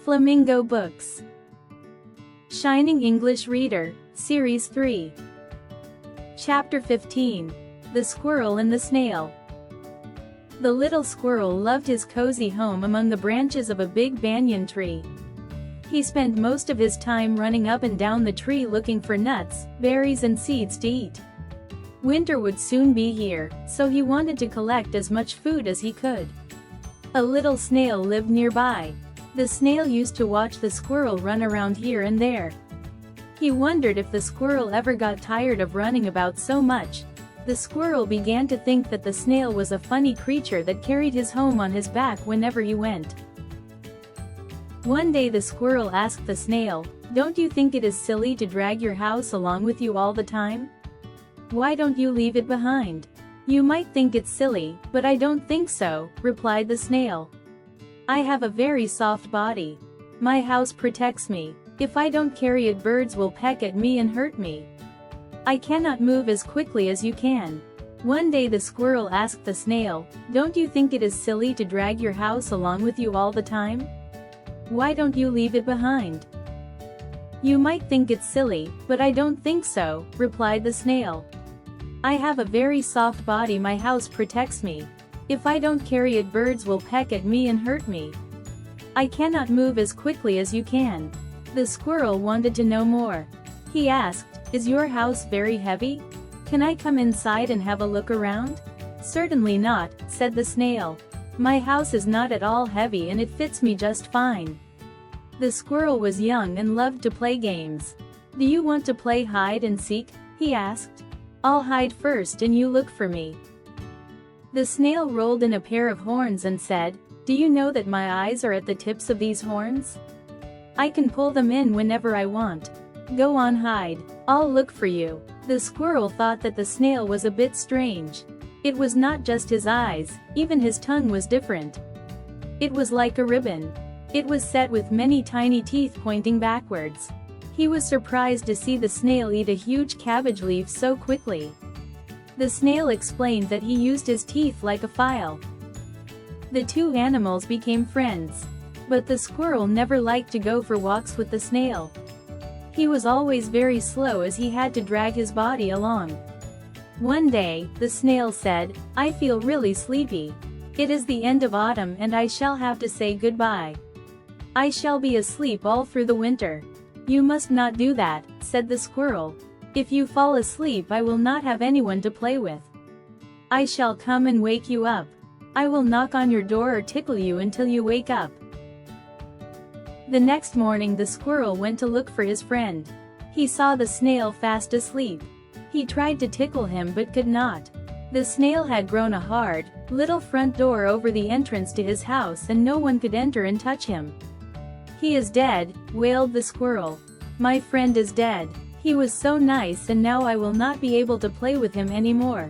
Flamingo Books. Shining English Reader, Series 3. Chapter 15. The Squirrel and the Snail. The little squirrel loved his cozy home among the branches of a big banyan tree. He spent most of his time running up and down the tree looking for nuts, berries and seeds to eat. Winter would soon be here, so he wanted to collect as much food as he could. A little snail lived nearby. The snail used to watch the squirrel run around here and there. He wondered if the squirrel ever got tired of running about so much. The squirrel began to think that the snail was a funny creature that carried his home on his back whenever he went. One day the squirrel asked the snail, "Don't you think it is silly to drag your house along with you all the time? Why don't you leave it behind?" "You might think it's silly, but I don't think so," replied the snail. "I have a very soft body. My house protects me. If I don't carry it, birds will peck at me and hurt me. I cannot move as quickly as you can." One day the squirrel asked the snail, "Don't you think it is silly to drag your house along with you all the time? Why don't you leave it behind?" "You might think it's silly, but I don't think so," replied the snail. "I have a very soft body. My house protects me. If I don't carry it, birds will peck at me and hurt me. I cannot move as quickly as you can." The squirrel wanted to know more. He asked, "Is your house very heavy? Can I come inside and have a look around?" "Certainly not," said the snail. "My house is not at all heavy and it fits me just fine." The squirrel was young and loved to play games. "Do you want to play hide and seek?" he asked. "I'll hide first and you look for me." The snail rolled in a pair of horns and said, "Do you know that my eyes are at the tips of these horns? I can pull them in whenever I want. Go on, hide. I'll look for you." The squirrel thought that the snail was a bit strange. It was not just his eyes, even his tongue was different. It was like a ribbon. It was set with many tiny teeth pointing backwards. He was surprised to see the snail eat a huge cabbage leaf so quickly. The snail explained that he used his teeth like a file. The two animals became friends. But the squirrel never liked to go for walks with the snail. He was always very slow as he had to drag his body along. One day, the snail said, "I feel really sleepy. It is the end of autumn and I shall have to say goodbye. I shall be asleep all through the winter." "You must not do that," said the squirrel. "If you fall asleep, I will not have anyone to play with. I shall come and wake you up. I will knock on your door or tickle you until you wake up." The next morning the squirrel went to look for his friend. He saw the snail fast asleep. He tried to tickle him but could not. The snail had grown a hard, little front door over the entrance to his house and no one could enter and touch him. "He is dead," wailed the squirrel. "My friend is dead. He was so nice and now I will not be able to play with him anymore."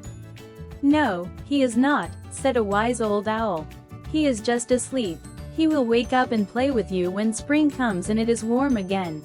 "No, he is not," said a wise old owl. "He is just asleep. He will wake up and play with you when spring comes and it is warm again."